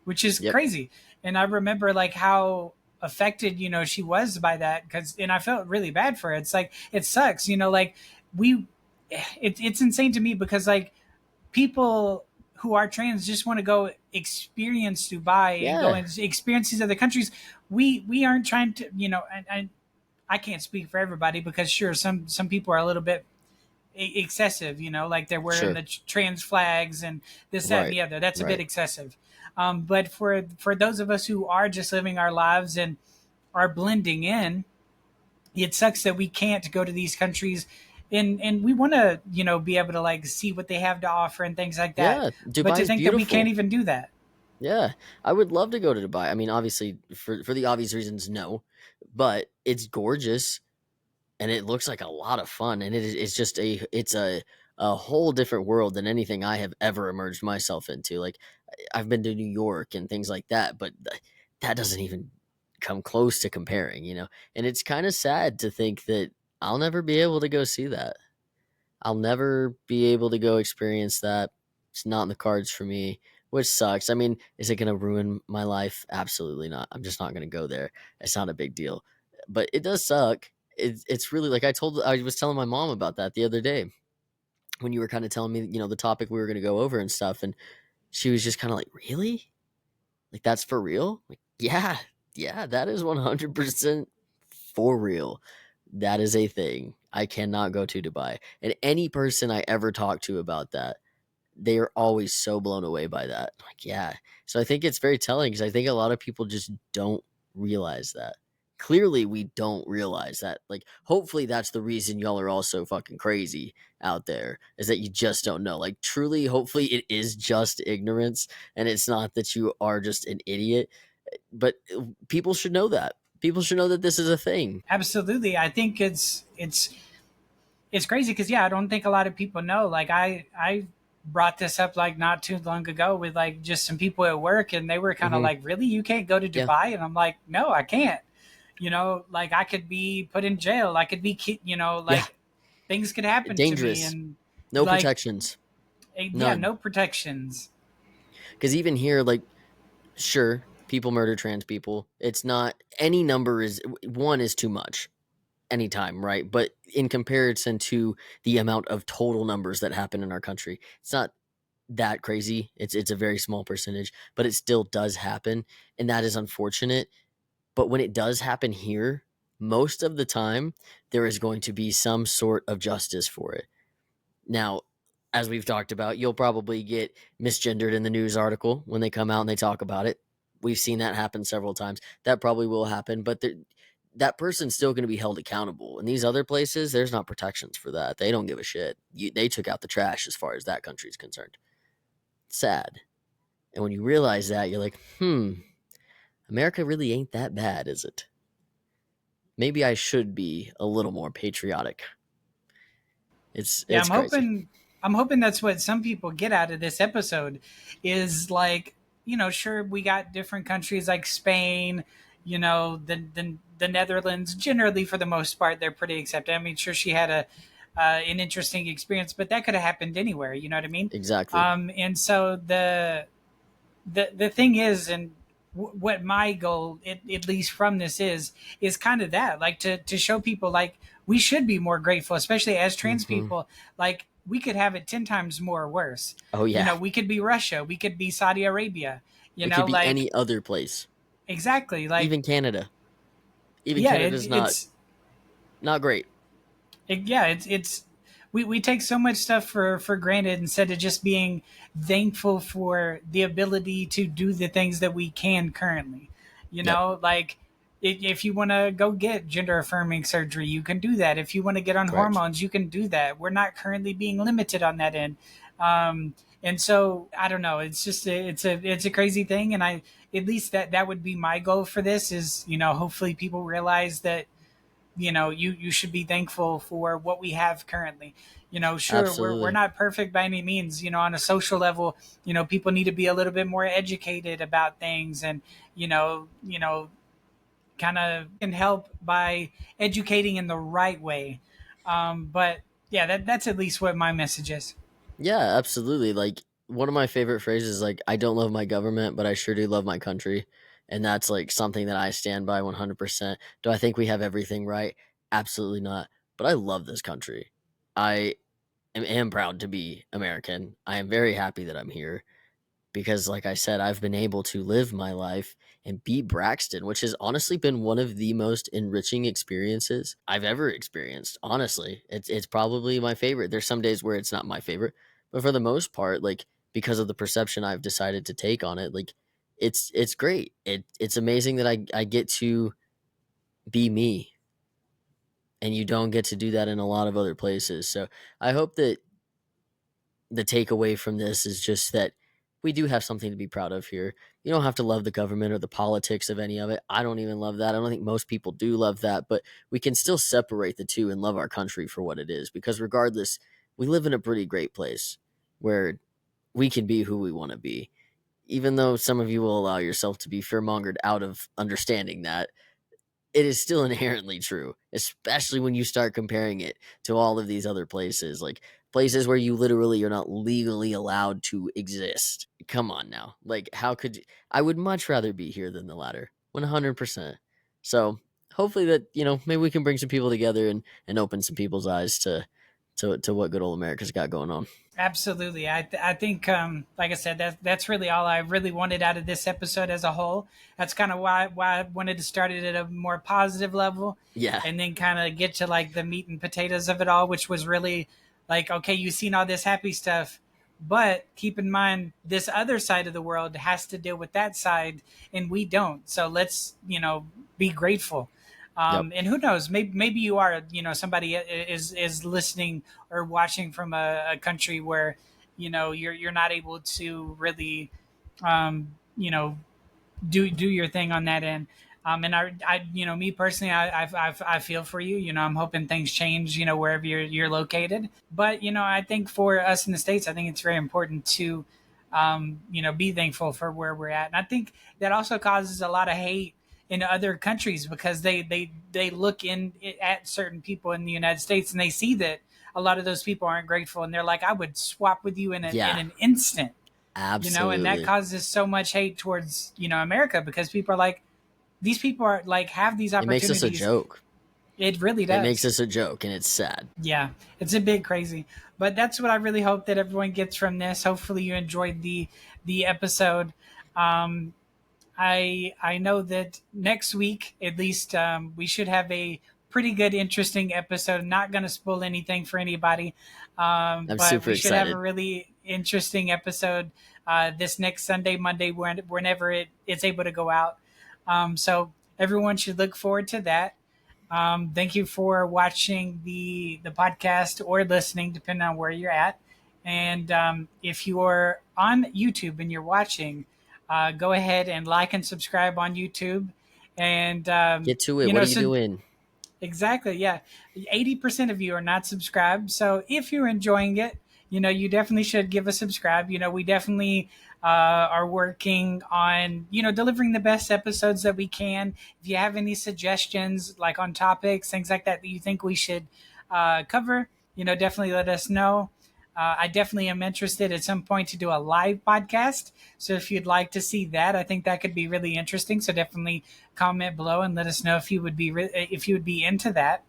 S1: Which is crazy. And I remember like how affected, you know, she was by that, and I felt really bad for her. It's like, it sucks, you know, like it's insane to me because like people who are trans just want to go experience Dubai and go and experience these other countries. We aren't trying to, you know, and I can't speak for everybody because sure, some people are a little bit excessive, you know, like they're wearing the trans flags and this, that, and the other. That's a bit excessive. But for those of us who are just living our lives and are blending in, it sucks that we can't go to these countries and we want to, you know, be able to like see what they have to offer and things like that.
S2: Yeah, Dubai's
S1: but to think
S2: beautiful.
S1: that we can't even do that.
S2: Yeah, I would love to go to Dubai. I mean, obviously, for the obvious reasons, no, but it's gorgeous and it looks like a lot of fun. And it's just it's a whole different world than anything I have ever immersed myself into. Like, I've been to New York and things like that, but that doesn't even come close to comparing, you know? And it's kind of sad to think that I'll never be able to go see that. I'll never be able to go experience that. It's not in the cards for me, which sucks. I mean, is it going to ruin my life? Absolutely not. I'm just not going to go there. It's not a big deal, but it does suck. It's really like I was telling my mom about that the other day when you were kind of telling me, you know, the topic we were going to go over and stuff. And she was just kind of like, really? Like, that's for real? Like, yeah, that is 100% for real. That is a thing. I cannot go to Dubai. And any person I ever talk to about that, they are always so blown away by that. Like, yeah. So I think it's very telling because I think a lot of people just don't realize that. Clearly, we don't realize that. Like, hopefully that's the reason y'all are all so fucking crazy out there, is that you just don't know. Like, truly, hopefully it is just ignorance and it's not that you are just an idiot. But people should know that. People should know that this is a thing.
S1: Absolutely. I think it's crazy because, yeah, I don't think a lot of people know. Like, I brought this up like not too long ago with like just some people at work, and they were kind of like, really? You can't go to Dubai? And I'm like, no, I can't. You know, like I could be put in jail. I could be, you know, like things could happen
S2: Dangerous.
S1: to me. And
S2: no
S1: like,
S2: protections.
S1: Yeah, no protections.
S2: Because even here, like, sure, people murder trans people. It's not, any number is, one is too much anytime, right? But in comparison to the amount of total numbers that happen in our country, it's not that crazy. It's a very small percentage, but it still does happen. And that is unfortunate. But when it does happen here, most of the time, there is going to be some sort of justice for it. Now, as we've talked about, you'll probably get misgendered in the news article when they come out and they talk about it. We've seen that happen several times. That probably will happen, but that person's still going to be held accountable. In these other places, there's not protections for that. They don't give a shit. They took out the trash as far as that country is concerned. Sad. And when you realize that, you're like, America really ain't that bad, is it? Maybe I should be a little more patriotic. It's crazy.
S1: I'm hoping that's what some people get out of this episode is like, you know, sure, we got different countries like Spain, you know, the Netherlands. Generally, for the most part, they're pretty accepting. I mean, sure, she had an interesting experience, but that could have happened anywhere. You know what I mean?
S2: Exactly.
S1: And so the thing is, and what my goal, at least from this, is kind of that, like to show people like we should be more grateful, especially as trans people. Like, we could have it 10 times more worse.
S2: Oh yeah.
S1: You know, we could be Russia, we could be Saudi Arabia. You know,
S2: could be
S1: like
S2: any other place.
S1: Exactly. Like
S2: even Canada. Even Canada's not great.
S1: We take so much stuff for granted instead of just being thankful for the ability to do the things that we can currently. You know, like if you want to go get gender affirming surgery, you can do that. If you want to get on
S2: Correct.
S1: hormones, you can do that. We're not currently being limited on that end. And so I don't know. It's just it's a crazy thing, and I at least that would be my goal for this is, hopefully people realize that, you should be thankful for what we have currently. Sure, we're
S2: Absolutely.
S1: not perfect by any means. On a social level, people need to be a little bit more educated about things, and kind of can help by educating in the right way. But yeah, that's at least what my message is.
S2: Yeah, absolutely. Like one of my favorite phrases, like I don't love my government, but I sure do love my country, and that's like something that I stand by 100%. Do I think we have everything right? Absolutely not. But I love this country. I am proud to be American. I am very happy that I'm here because, like I said, I've been able to live my life and be Braxton, which has honestly been one of the most enriching experiences I've ever experienced. Honestly, it's probably my favorite. There's some days where it's not my favorite, but for the most part, like because of the perception I've decided to take on it, like it's great. It's amazing that I get to be me, and you don't get to do that in a lot of other places. So I hope that the takeaway from this is just that we do have something to be proud of here. You don't have to love the government or the politics of any of it. I don't even love that. I don't think most people do love that, but we can still separate the two and love our country for what it is, because regardless, we live in a pretty great place where we can be who we want to be. Even though some of you will allow yourself to be fearmongered out of understanding that, it is still inherently true, especially when you start comparing it to all of these other places, like places where you literally are not legally allowed to exist. Come on now. Like, how could you? I would much rather be here than the latter, 100%. So, hopefully that, maybe we can bring some people together and open some people's eyes to what good old America's got going on.
S1: Absolutely. I think, like I said, that's really all I really wanted out of this episode as a whole. That's kind of why I wanted to start it at a more positive level,
S2: Yeah.
S1: and then kind of get to like the meat and potatoes of it all, which was really like, okay, you've seen all this happy stuff, but keep in mind this other side of the world has to deal with that side, and we don't. So let's, be grateful.
S2: Yep.
S1: And who knows? Maybe you are, somebody is listening or watching from a country where, you're not able to really, you know, do your thing on that end. And me personally, I feel for you. I'm hoping things change. Wherever you're located. But I think for us in the States, I think it's very important to, be thankful for where we're at. And I think that also causes a lot of hate in other countries because they look in at certain people in the United States and they see that a lot of those people aren't grateful, and they're like, I would swap with you in an instant.
S2: Absolutely.
S1: And that causes so much hate towards, America, because people are like, these people are like, have these
S2: It
S1: opportunities.
S2: makes us a joke.
S1: It really does.
S2: It makes us a joke, and it's sad.
S1: Yeah, it's a bit crazy. But that's what I really hope that everyone gets from this. Hopefully you enjoyed the episode. I know that next week, at least, we should have a pretty good, interesting episode. Not going to spoil anything for anybody, but
S2: super
S1: we should have
S2: excited.
S1: a really interesting episode this next Sunday, Monday, whenever it's able to go out. So everyone should look forward to that. Thank you for watching the podcast or listening, depending on where you're at. And if you're on YouTube and you're watching, go ahead and like and subscribe on YouTube. And
S2: get to it. What are you doing?
S1: Exactly. Yeah. 80% of you are not subscribed. So if you're enjoying it, you definitely should give a subscribe. We definitely are working on, delivering the best episodes that we can. If you have any suggestions, like on topics, things like that you think we should cover, definitely let us know. I definitely am interested at some point to do a live podcast. So if you'd like to see that, I think that could be really interesting. So definitely comment below and let us know if you would be into that.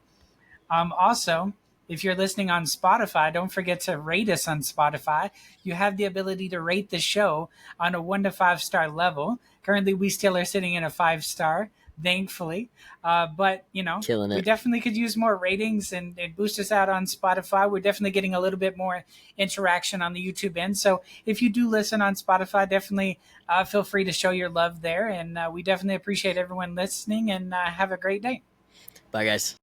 S1: Also, if you're listening on Spotify, don't forget to rate us on Spotify. You have the ability to rate the show on a 1 to 5 star level. Currently, we still are sitting in a 5 star, thankfully. But,
S2: Killing
S1: we
S2: it.
S1: definitely could use more ratings and boost us out on Spotify. We're definitely getting a little bit more interaction on the YouTube end. So if you do listen on Spotify, definitely feel free to show your love there. And we definitely appreciate everyone listening, and have a great day.
S2: Bye, guys.